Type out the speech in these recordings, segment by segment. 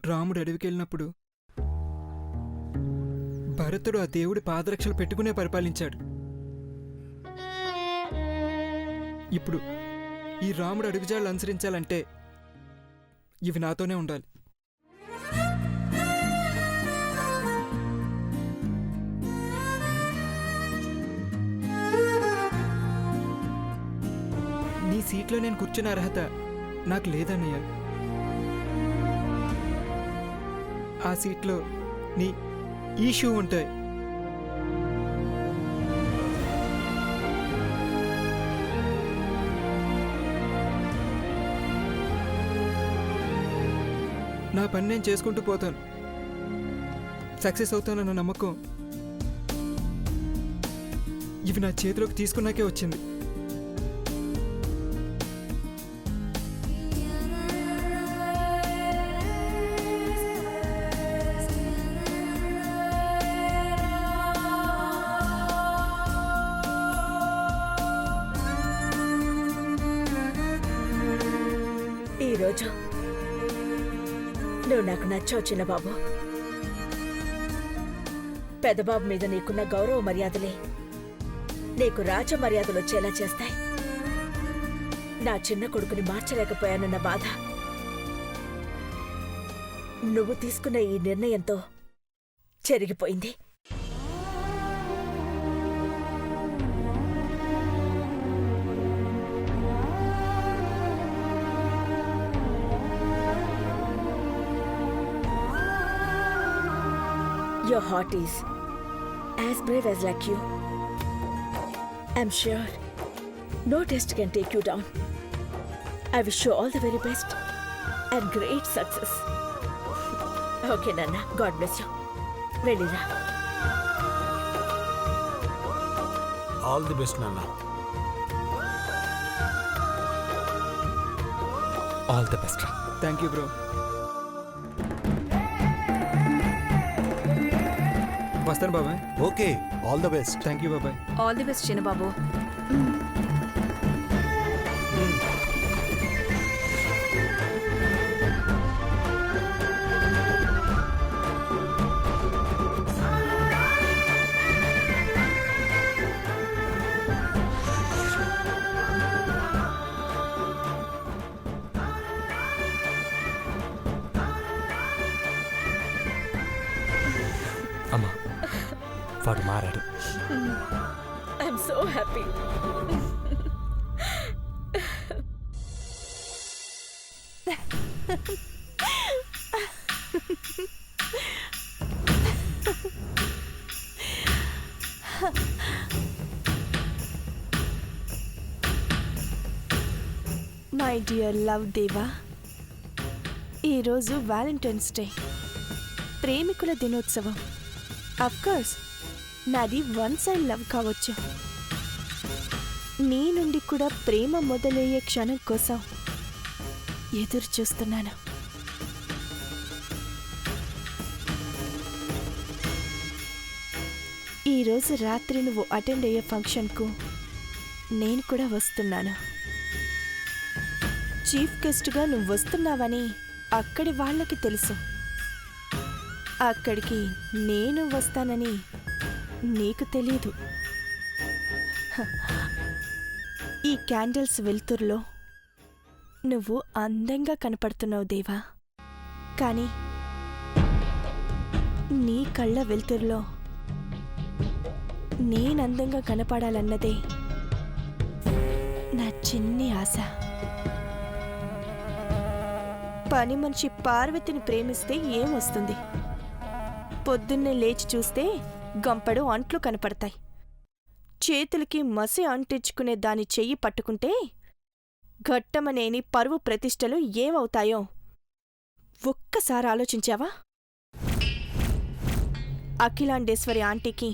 రాముడు అడవికెళ్ళినప్పుడు భరతుడు ఆ దేవుడి పాదరక్షలు పెట్టుకునే పరిపాలించాడు. ఇప్పుడు ఈ రాముడు అడుగుజాడలు అనుసరించాలంటే ఇవి నాతోనే ఉండాలి. నీ సీట్లో నేను కూర్చున్న అర్హత నాకు లేదన్నయ్య. ఆ సీట్లో నీ ఈ షూ ఉంటాయి. నా పని నేను చేసుకుంటూ పోతాను. సక్సెస్ అవుతానన్న నమ్మకం ఇవి నా చేతిలోకి తీసుకున్నాకే వచ్చింది. ఈరోజు నువ్వు నాకు నచ్చావు చిన్నబాబు. పెద్దబాబు మీద నీకున్న గౌరవ మర్యాదలే నీకు రాజ మర్యాదలు వచ్చేలా చేస్తాయి. నా చిన్న కొడుకుని మార్చలేకపోయానన్న బాధ నువ్వు తీసుకున్న ఈ నిర్ణయంతో చెరిగిపోయింది. Your heart is as brave as like you. I'm sure no test can take you down. I wish you all the very best and great success. Okay, Nana. God bless you. Velira. All the best, Nana. All the best. Thank you, bro. వస్తాను బాబాయ్. Okay, all the best. Thank you బాబాయ్. All the best చిన్నబాబు. అమ్మా, వాడు మారాడు. I'm so happy. My dear love దేవా, ఈరోజు Valentine's day, ప్రేమికుల దినోత్సవం. అఫ్కోర్స్ నాది వన్ సైడ్ లవ్ కావచ్చు. నీ నుండి కూడా ప్రేమ మొదలయ్యే క్షణం కోసం ఎదురు చూస్తున్నాను. ఈరోజు రాత్రి నువ్వు అటెండ్ అయ్యే ఫంక్షన్కు నేను కూడా వస్తున్నాను. చీఫ్ గెస్ట్గా నువ్వు వస్తున్నావని అక్కడి వాళ్ళకి తెలుసు. అక్కడికి నేను వస్తానని నీకు తెలీదు. ఈ క్యాండిల్స్ వెలుతురులో నువ్వు అందంగా కనపడుతున్నావు దేవా. కానీ నీ కళ్ళ వెలుతురులో నేనందంగా కనపడాలన్నదే నా చిన్ని ఆశ. పని మనిషి పార్వతిని ప్రేమిస్తే ఏమొస్తుంది? పొద్దున్నే లేచి చూస్తే గంపడు అంట్లు కనపడతాయి. చేతులకి మసి అంటించుకునే దాని చెయ్యి పట్టుకుంటే ఘట్టమనేని పరువు ప్రతిష్టలు ఏమవుతాయో ఒక్కసారి ఆలోచించావా? అఖిలాండేశ్వరి ఆంటీకి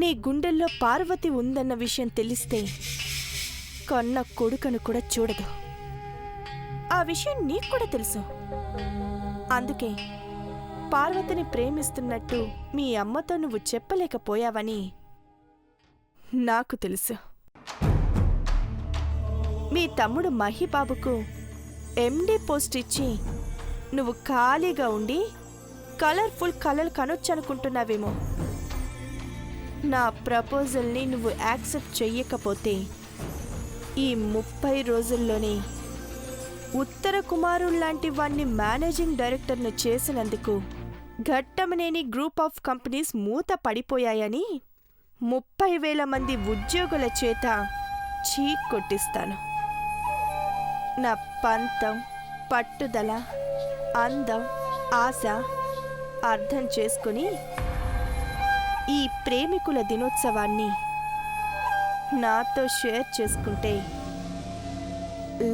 నీ గుండెల్లో పార్వతి ఉందన్న విషయం తెలిస్తే కన్న కొడుకను కూడా చూడదు. ఆ విషయం నీకు కూడా తెలుసు. అందుకే పార్వతిని ప్రేమిస్తున్నట్టు మీ అమ్మతో నువ్వు చెప్పలేకపోయావని నాకు తెలుసు. మీ తమ్ముడు మహిబాబుకు ఎండీ పోస్ట్ ఇచ్చి నువ్వు ఖాళీగా ఉండి కలర్ఫుల్ కలలు కనొచ్చనుకుంటున్నావేమో. నా ప్రపోజల్ని నువ్వు యాక్సెప్ట్ చెయ్యకపోతే ఈ 30 రోజుల్లోనే ఉత్తర కుమారుల్లాంటి వాణ్ణి మేనేజింగ్ డైరెక్టర్ను చేసినందుకు ఘట్టమనేని గ్రూప్ ఆఫ్ కంపెనీస్ మూత పడిపోయాయని 30,000 మంది ఉద్యోగుల చేత చీక్ కొట్టిస్తాను. నా పంతం, పట్టుదల, అందం, ఆశ అర్థం చేసుకుని ఈ ప్రేమికుల దినోత్సవాన్ని నాతో షేర్ చేసుకుంటే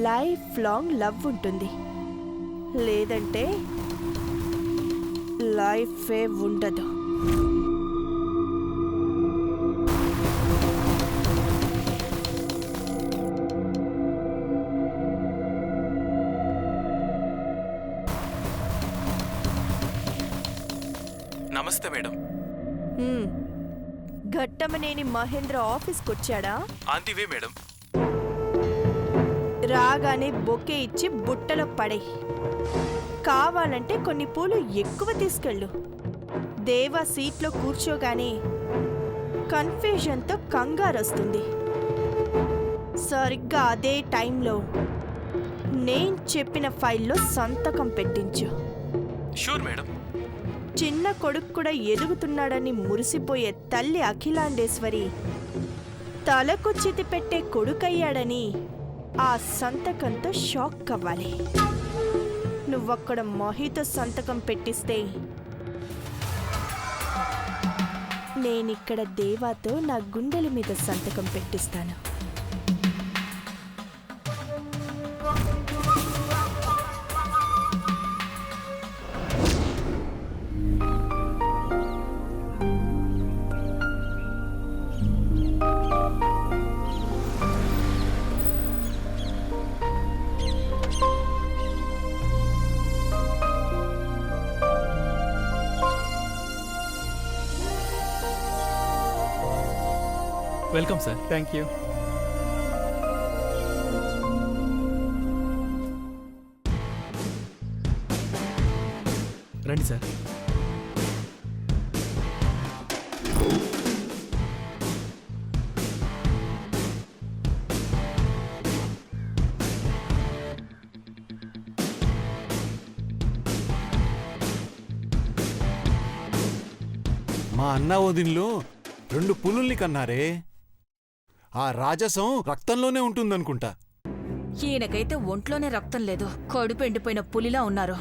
లైఫ్ లాంగ్ లవ్ ఉంటుంది. లేదంటే లైఫే ఉండదు. నమస్తే మేడం. ఘట్టమనేని మహేంద్ర ఆఫీస్కి వచ్చాడా? ఆంటీవే మేడం. రాగానే బొకే ఇచ్చి బుట్టలో పడే. కావాలంటే కొన్ని పూలు ఎక్కువ తీసుకెళ్ళు. దేవా సీట్లో కూర్చోగానే కన్ఫ్యూజన్తో కంగారొస్తుంది. సరిగ్గా అదే టైంలో నేను చెప్పిన ఫైల్లో సంతకం పెట్టించు. Sure madam. చిన్న కొడుకు కూడా ఎదుగుతున్నాడని మురిసిపోయే తల్లి అఖిలాండేశ్వరి తలకు చితి పెట్టే కొడుకయ్యాడని ఆ సంతకంతో షాక్ అవ్వాలి. నువ్వక్కడ మహితో సంతకం పెట్టిస్తే నేనిక్కడ దేవాతో నా గుండెల మీద సంతకం పెట్టిస్తాను. Welcome sir. Thank you. రండి సార్. మా అన్న వదిన్లు 2 పులుల్ని కన్నారే. ఆ రాజసం రక్తంలోనే ఉంటుందనుకుంటా. ఈయనకైతే ఒంట్లోనే రక్తం లేదు, కడుపు ఎండిపోయిన పులిలా ఉన్నారు.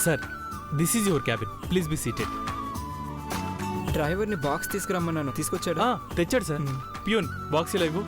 Sir, this is your cabin. Please be seated. డ్రైవర్ని బాక్స్ తీసుకురమ్మన్నాను, తీసుకొచ్చాడా? తెచ్చాడు సార్. ప్యూన్, బాక్స్ ఇలా ఇవ్వు.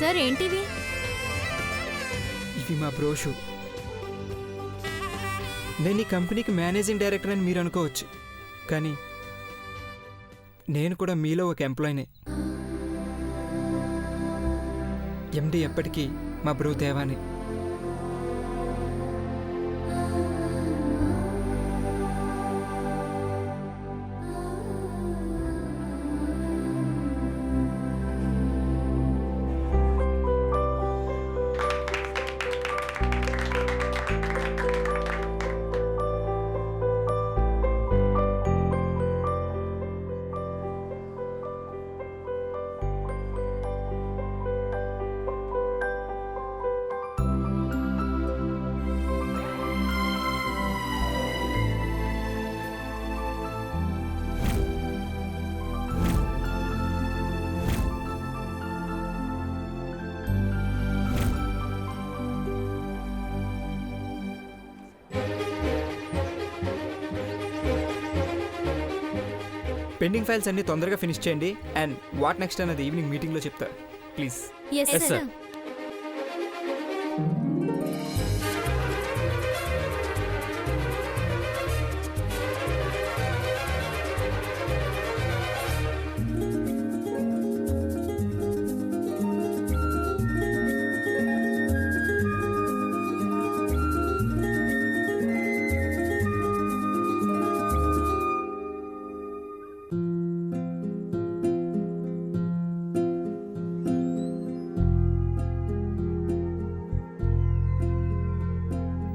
సార్ ఏంటివి? ఇది మా బ్రోషు. నేను ఈ కంపెనీకి మేనేజింగ్ డైరెక్టర్ అని మీరు అనుకోవచ్చు, కానీ నేను కూడా మీలో ఒక ఎంప్లాయీనే. ఎండి ఎప్పటికీ మా బ్రో దేవానే. పెండింగ్ ఫైల్స్ అన్ని తొందరగా ఫినిష్ చేయండి అండ్ వాట్ నెక్స్ట్ అన్నది ఈవినింగ్ మీటింగ్లో చెప్తా please. Yes Yes, sir. Sir.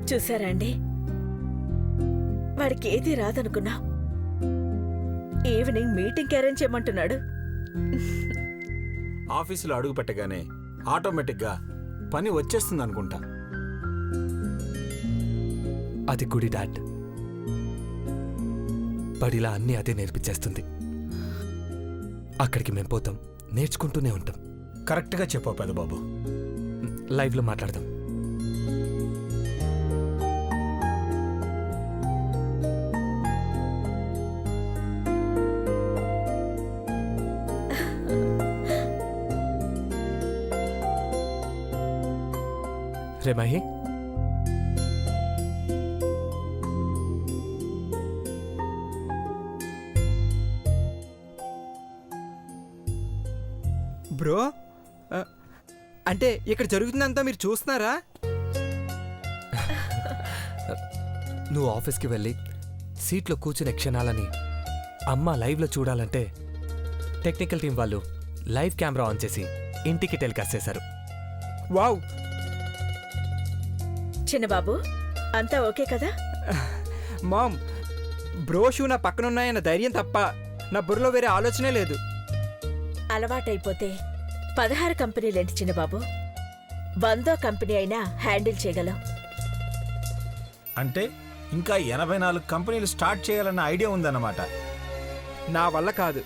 చూసారా అండి, వాడికి ఏది రాదనుకున్నా ఈవినింగ్ మీటింగ్ అరేంజ్ చేయమంటున్నాడు. ఆఫీసులో అడుగు పెట్టగానే ఆటోమేటిక్గా పని వచ్చేస్తుంది అనుకుంటా. అది గుడి డాడ్. బడిలా అన్నీ అదే నేర్పించేస్తుంది. అక్కడికి మేము పోతాం, నేర్చుకుంటూనే ఉంటాం. కరెక్ట్గా చెప్పావు పెదబాబు. లైవ్లో మాట్లాడదాం. రే మహి, బ్రో అంటే ఇక్కడ జరుగుతుందంతా మీరు చూస్తున్నారా? నువ్వు ఆఫీస్కి వెళ్ళి సీట్లో కూర్చునే క్షణాలని అమ్మ లైవ్లో చూడాలంటే టెక్నికల్ టీం వాళ్ళు లైవ్ కెమెరా ఆన్ చేసి ఇంటికి టెలికాస్ట్ చేశారు. వావ్, చిన్నబాబు అంతా ఓకే కదా? మామ్, బ్రో షూ నా పక్కనున్నాయన్న ధైర్యం తప్ప నా బుర్రలో వేరే ఆలోచనే లేదు. అలవాటైపోతే 16 కంపెనీలేంటి చిన్నబాబు, 100 కంపెనీ అయినా హ్యాండిల్ చేయగలవు. అంటే ఇంకా 84 కంపెనీలు స్టార్ట్ చేయాలన్న ఐడియా ఉందన్నమాట. నా వల్ల కాదు.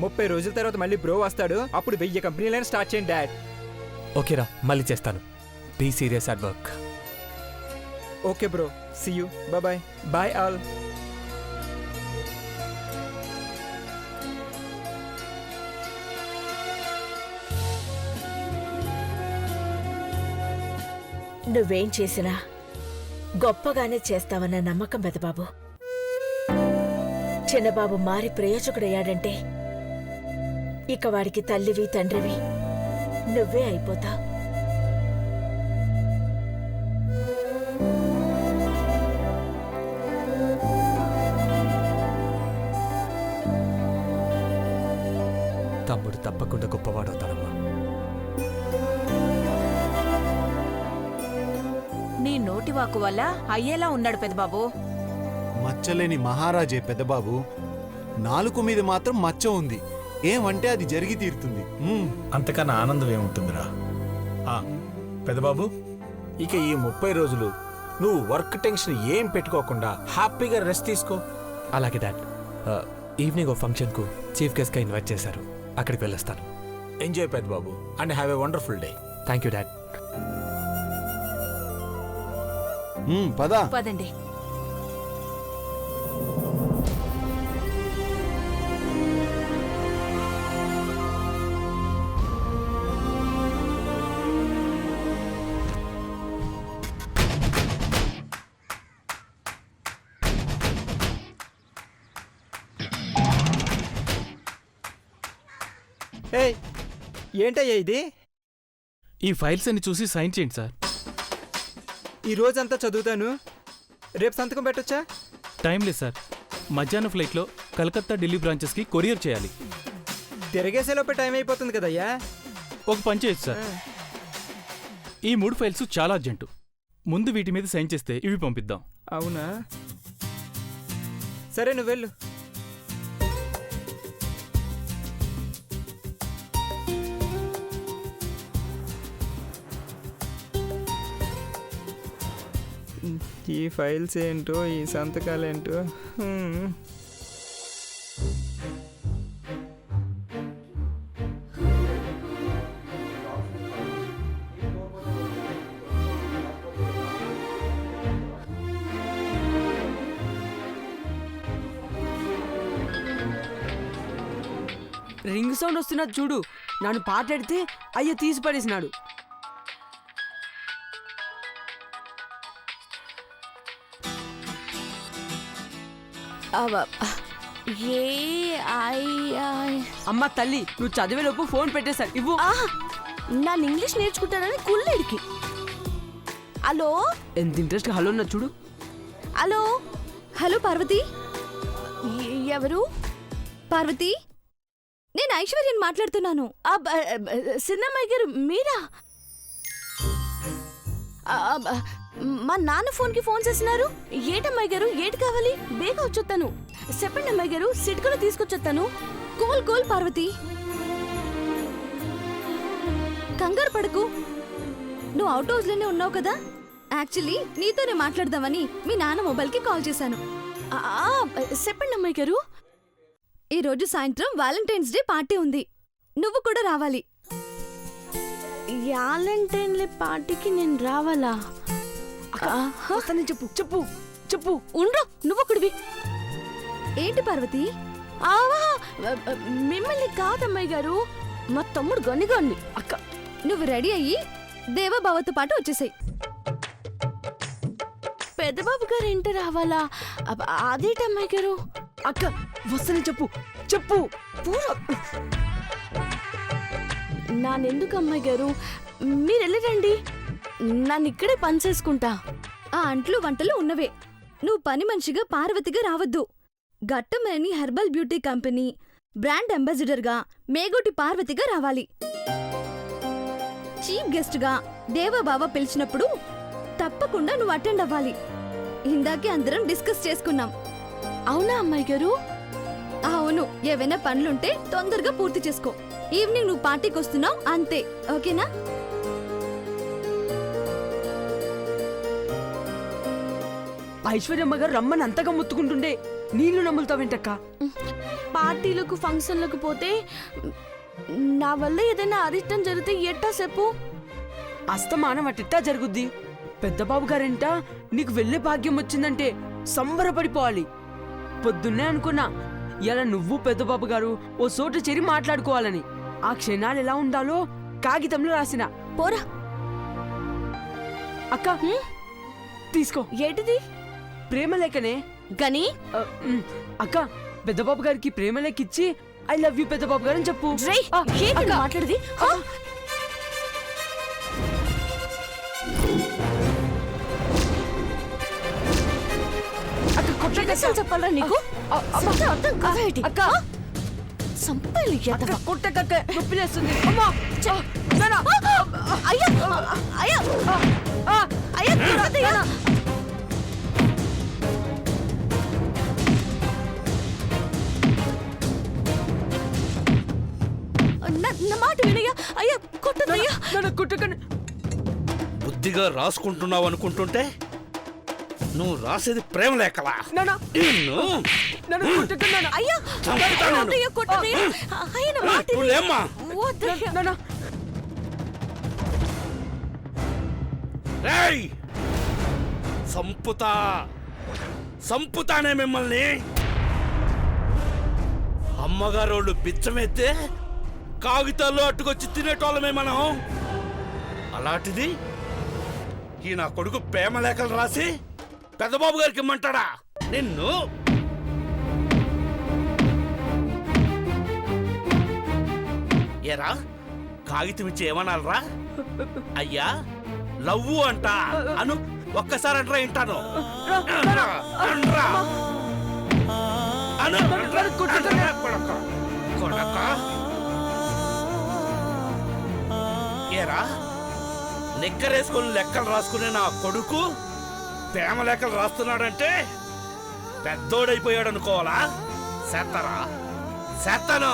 30 రోజుల తర్వాత మళ్ళీ బ్రో వస్తాడు, అప్పుడు 1000 కంపెనీలైనా స్టార్ట్ చేయండి డాడ్. ఓకేరా, మళ్ళీ చేస్తాను. Be serious at work. Okay bro, see you, bye bye all. నువ్వేం చేసినా గొప్పగానే చేస్తావన్న నమ్మకం పెదబాబు. చిన్నబాబు మారి ప్రయోజకుడయ్యాడంటే ఇక వాడికి తల్లివి తండ్రివి నువ్వే అయిపోతావు. తమ్ముడు తప్పకుండా గొప్పవాడవుతానమ్మా. నీ నోటివాకు వల్ల అయ్యేలా ఉన్నాడు పెద్దబాబు. మచ్చలేని మహారాజే పెద్దబాబు. నాలుక మీద మాత్రం మచ్చ ఉంది. ఏమంటే అది జరిగి తీరుతుంది. అంతకన్నా ఆనందం ఏముంటుందిరా. పెదబాబు, ఇక ఈ 30 రోజులు నువ్వు వర్క్ టెన్షన్ ఏం పెట్టుకోకుండా హ్యాపీగా రెస్ట్ తీసుకో. అలాగే డాడ్. ఈవినింగ్ ఓ ఫంక్షన్కు చీఫ్ గెస్ట్గా ఇన్వైట్ చేశారు, అక్కడికి వెళ్ళొస్తాను. Enjoy Pedababu and have a wonderful day. Thank you dad. పదా. పదండి. ఏయ్, ఏంటయ్యా ఇది? ఈ ఫైల్స్ అన్ని చూసి సైన్ చేయండి సార్. ఈ రోజంతా చదువుతాను, రేపు సంతకం పెట్టొచ్చా? టైం లేదు సార్. మధ్యాహ్నం ఫ్లైట్లో కలకత్తా ఢిల్లీ బ్రాంచెస్కి కొరియర్ చేయాలి. తిరగేసేలోపే టైం అయిపోతుంది కదయ్యా. ఒక పని చేయొచ్చు సార్. ఈ 3 ఫైల్స్ చాలా అర్జెంటు. ముందు వీటి మీద సైన్ చేస్తే ఇవి పంపిద్దాం. అవునా, సరే నువ్వు వెళ్ళు. ఈ ఫైల్స్ ఏంటో, ఈ సంతకాలేంటో. రింగ్ సౌండ్ వస్తున్నది చూడు. నన్ను పాటెడితే అయ్య తీసి పడేసినాడు. అమ్మ తల్లి, నువ్వు చదివేలోపు ఫోన్ పెట్టేశారు. ఇవ్వు. నన్ను ఇంగ్లీష్ నేర్చుకుంటానని కుళ్ళేడికి. హలో, ఎంత ఇంట్రెస్ట్ హలో అన్న చూడు. హలో. హలో పార్వతి. ఎవరు? పార్వతి, నేను ఐశ్వర్యని మాట్లాడుతున్నాను. సిన్నమ్మాయి గారు మీరా? మా నాన్న ఫోన్కి ఫోన్ చేస్తున్నారు. ఏటమ్మాయి గారు, ఏటి కావాలి? బేగా వచ్చొస్తాను. చెప్పండి అమ్మాయి గారు, సిడ్కులో తీసుకొచ్చొస్తాను. కూల్ కూల్ పార్వతి, కంగారు పడకు. నువ్వు అవుట్ హౌస్లోనే ఉన్నావు కదా. యాక్చువల్లీ నీతోనే మాట్లాడదామని మీ నాన్న మొబైల్కి కాల్ చేశాను. చెప్పండి అమ్మాయి గారు. ఈరోజు సాయంత్రం వ్యాలంటైన్స్ డే పార్టీ ఉంది, నువ్వు కూడా రావాలి. వ్యాలంటైన్ డే పార్టీకి నేను రావాలా? చెప్పు చెప్పు చెప్పు. ఉండ్రు, నువ్వొకడివి. ఏంటి పార్వతి? మిమ్మల్ని కాదమ్మాయి గారు, మా తమ్ముడు గొన్నిగొన్ని. అక్క, నువ్వు రెడీ అయ్యి దేవబావతో పాటు వచ్చేసాయి. పెద్దబాబు గారు ఏంటి రావాలా? అదేటమ్మాయి గారు. అక్క వస్తని చెప్పు చెప్పు. నానెందుకు అమ్మాయి గారు, మీరు వెళ్ళరండి, నన్ను ఇక్కడే పని చేసుకుంటా. ఆ అంట్లు వంటలు ఉన్నవే. నువ్వు పని మనిషిగా పార్వతిగా రావద్దు. గట్టమని హెర్బల్ బ్యూటీ కంపెనీ బ్రాండ్ అంబాసిడర్గా మేగోటి పార్వతిగా రావాలి. చీఫ్ గెస్ట్గా దేవబావ పిలిచినప్పుడు తప్పకుండా నువ్వు అటెండ్ అవ్వాలి. ఇందాకే అందరం డిస్కస్ చేసుకున్నాం. అవునా అమ్మాయి గారు? అవును. ఏవైనా పనులుంటే తొందరగా పూర్తి చేసుకో. ఈవినింగ్ నువ్వు పార్టీకి వస్తున్నావు అంతే, ఓకేనా? ఐశ్వర్యమ్మ గారు రమ్మని అంతగా ముత్తుకుంటుండే నీళ్లు నమ్ములుతావేంటక్క? పార్టీలకు ఫంక్షన్లకు పోతే నా వల్ల ఏదైనా అరిష్టం జరిగితే ఎట్టా చెప్పు? అస్తమానం అటిట్టా జరుగుద్ది. పెద్దబాబు గారంట నీకు వెళ్ళే భాగ్యం వచ్చిందంటే సంబరపడిపోవాలి. పొద్దున్నే అనుకున్నా ఇలా నువ్వు పెద్దబాబు గారు ఓ చోట చేరి మాట్లాడుకోవాలని. ఆ క్షణాలు ఎలా ఉండాలో కాగితంలో రాసిన. పోరా అక్క, తీసుకో. ఏంటిది? ప్రేమలేఖనే గని. అక్క, పెద్దబాబు గారికి ప్రేమలేఖ ఇచ్చి ఐ లవ్ యూ పెద్దబాబు గారు అని చెప్పు. మాట్లాడది చెప్పాలరా నీకు? అక్క సంపల్లి కొట్టకక్క నొప్పిలేస్తుంది. నా మాట వినయ్యా. అయ్యా కొట్టదయ్యా. కొట్టకని బుద్ధిగా రాసుకుంటున్నావు అనుకుంటుంటే నువ్వు రాసేది ప్రేమ లేఖలా? సంపుతానే మిమ్మల్ని. అమ్మగారోళ్ళు బిచ్చమెత్తే కాగితాల్లో అట్టుకొచ్చి తినేటోళ్ళమే మనం. అలాంటిది ఈ నా కొడుకు ప్రేమ లేఖలు రాసి పెద్దబాబు గారికి ఇమ్మంటాడా నిన్ను? ఏరా, కాగితం ఇచ్చి ఏమనాలరా? అయ్యా లవ్వు అంట అను, ఒక్కసారి అంటారా వింటాను. ఏరా, నిక్కరేసుకొని లెక్కలు రాసుకునే నా కొడుకు ప్రేమ లేఖలు రాస్తున్నాడంటే పెద్దోడైపోయాడు అనుకోవాలా? చేస్తారా? చేస్తాను.